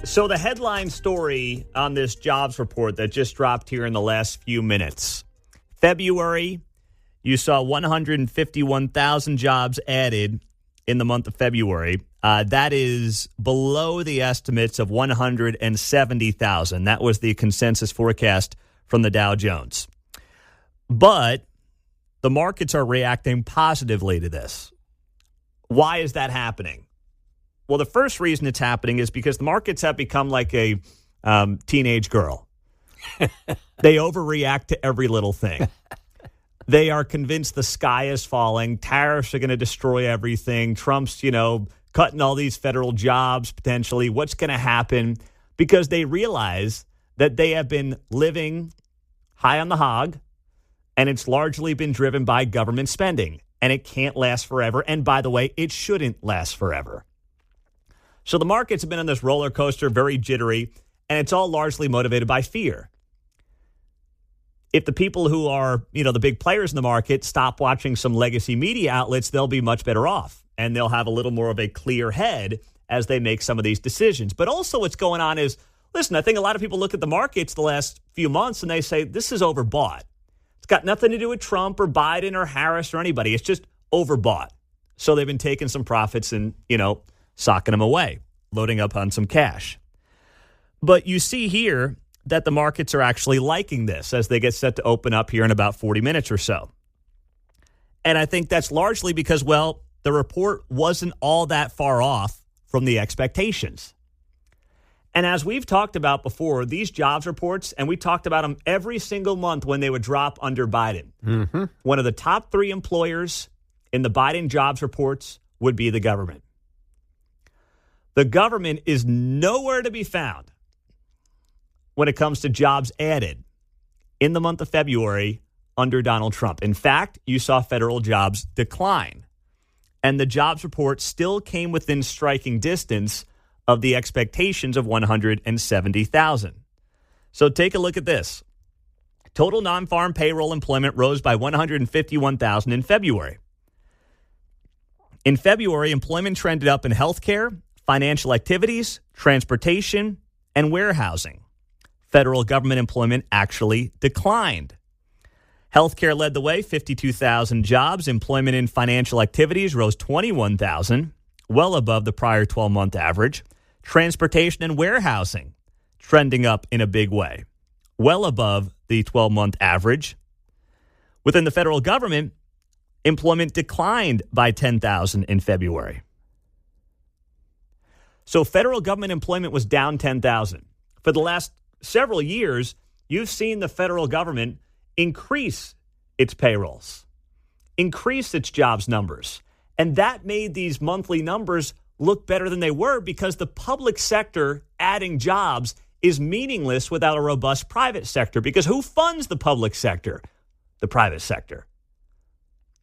So the headline story on this jobs report that just dropped here in the last few minutes. February, you saw 151,000 jobs added in the month of February. That is below the estimates of 170,000. That was the consensus forecast from the Dow Jones. But the markets are reacting positively to this. Why is that happening? Well, the first reason it's happening is because the markets have become like a teenage girl. They overreact to every little thing. They are convinced the sky is falling. Tariffs are going to destroy everything. Trump's, cutting all these federal jobs potentially. What's going to happen? Because they realize that they have been living high on the hog, and it's largely been driven by government spending, and it can't last forever. And by the way, it shouldn't last forever. So the markets have been on this roller coaster, very jittery, and it's all largely motivated by fear. If the people who are, the big players in the market stop watching some legacy media outlets, they'll be much better off, and they'll have a little more of a clear head as they make some of these decisions. But also what's going on is, listen, I think a lot of people look at the markets the last few months and they say, this is overbought. It's got nothing to do with Trump or Biden or Harris or anybody. It's just overbought. So they've been taking some profits and, socking them away, loading up on some cash. But you see here that the markets are actually liking this as they get set to open up here in about 40 minutes or so. And I think that's largely because, the report wasn't all that far off from the expectations. And as we've talked about before, these jobs reports, and we talked about them every single month when they would drop under Biden. Mm-hmm. One of the top 3 employers in the Biden jobs reports would be the government. The government is nowhere to be found when it comes to jobs added in the month of February under Donald Trump. In fact, you saw federal jobs decline. And the jobs report still came within striking distance of the expectations of 170,000. So take a look at this. Total non-farm payroll employment rose by 151,000 in February. In February, employment trended up in healthcare, financial activities, transportation, and warehousing. Federal government employment actually declined. Healthcare led the way, 52,000 jobs. Employment in financial activities rose 21,000, well above the prior 12-month average. Transportation and warehousing trending up in a big way, well above the 12-month average. Within the federal government, employment declined by 10,000 in February. So federal government employment was down 10,000. For the last several years, you've seen the federal government increase its payrolls, increase its jobs numbers. And that made these monthly numbers look better than they were because the public sector adding jobs is meaningless without a robust private sector. Because who funds the public sector? The private sector.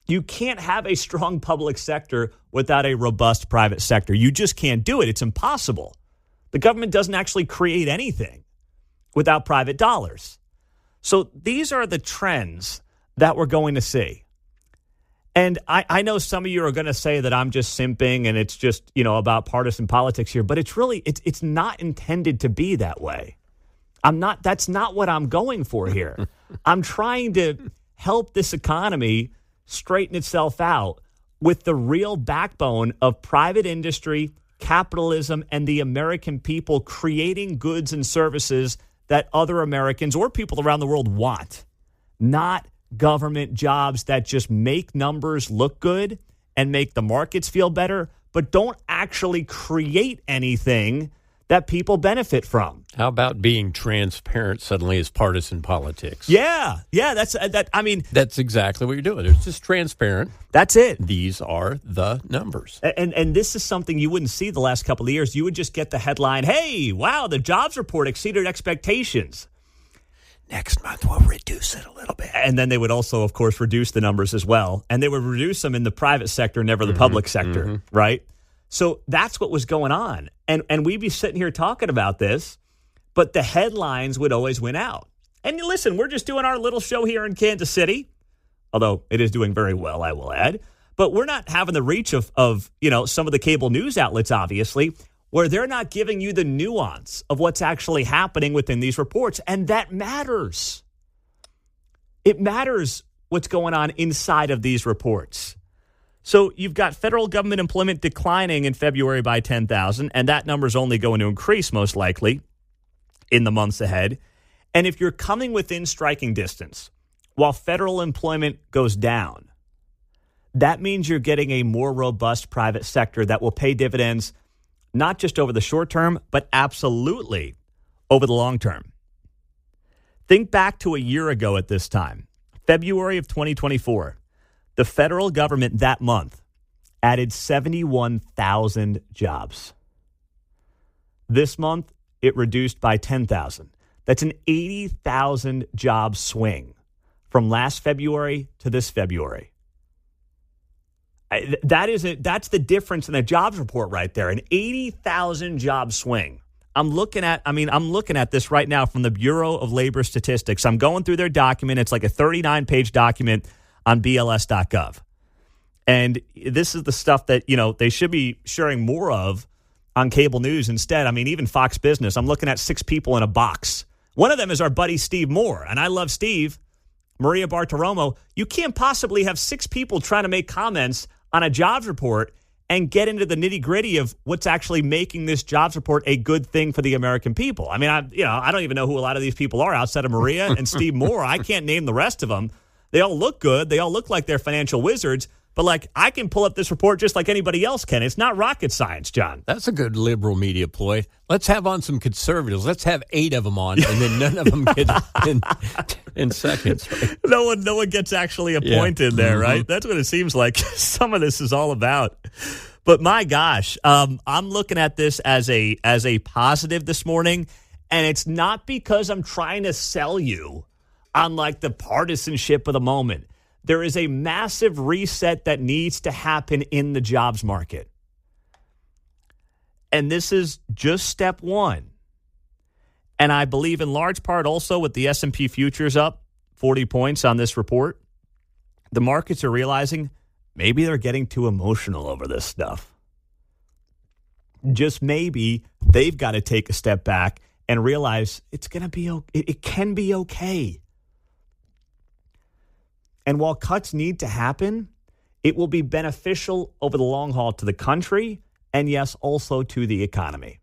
You can't have a strong public sector without a robust private sector. You just can't do it. It's impossible. The government doesn't actually create anything without private dollars. So these are the trends that we're going to see. And I know some of you are going to say that I'm just simping and it's just, about partisan politics here, but it's really, it's not intended to be that way. That's not what I'm going for here. I'm trying to help this economy straighten itself out with the real backbone of private industry, capitalism, and the American people creating goods and services that other Americans or people around the world want, not government jobs that just make numbers look good and make the markets feel better, but don't actually create anything that people benefit from. How about being transparent suddenly as partisan politics? Yeah, that's that. I mean, that's exactly what you're doing. It's just transparent. That's it. These are the numbers. And this is something you wouldn't see the last couple of years. You would just get the headline, hey, wow, the jobs report exceeded expectations. Next month, we'll reduce it a little bit. And then they would also, of course, reduce the numbers as well. And they would reduce them in the private sector, never the public sector, right? So that's what was going on. And we'd be sitting here talking about this, but the headlines would always win out. And listen, we're just doing our little show here in Kansas City, although it is doing very well, I will add. But we're not having the reach of some of the cable news outlets, obviously. where they're not giving you the nuance of what's actually happening within these reports. And that matters. It matters what's going on inside of these reports. So you've got federal government employment declining in February by 10,000, and that number is only going to increase most likely in the months ahead. And if you're coming within striking distance while federal employment goes down, that means you're getting a more robust private sector that will pay dividends not just over the short term, but absolutely over the long term. Think back to a year ago at this time, February of 2024. The federal government that month added 71,000 jobs. This month, it reduced by 10,000. That's an 80,000 job swing from last February to this February. That's the difference in the jobs report right there, an 80,000 job swing. I'm looking at this right now from the Bureau of Labor Statistics. I'm going through their document. It's like a 39-page document on BLS.gov. And this is the stuff that, they should be sharing more of on cable news instead. I mean, even Fox Business, I'm looking at 6 people in a box. One of them is our buddy Steve Moore, and I love Steve. Maria Bartiromo, you can't possibly have 6 people trying to make comments on a jobs report and get into the nitty-gritty of what's actually making this jobs report a good thing for the American people. I mean, I don't even know who a lot of these people are outside of Maria and Steve Moore. I can't name the rest of them. They all look good. They all look like they're financial wizards. But, I can pull up this report just like anybody else can. It's not rocket science, John. That's a good liberal media ploy. Let's have on some conservatives. Let's have 8 of them on, and then none of them get in seconds. Right? No one gets actually appointed there, right? That's what it seems like some of this is all about. But my gosh, I'm looking at this as a positive this morning, and it's not because I'm trying to sell you on the partisanship of the moment. There is a massive reset that needs to happen in the jobs market. And this is just step one. And I believe in large part also with the S&P futures up 40 points on this report, the markets are realizing maybe they're getting too emotional over this stuff. Just maybe they've got to take a step back and realize it can be okay. And while cuts need to happen, it will be beneficial over the long haul to the country and, yes, also to the economy.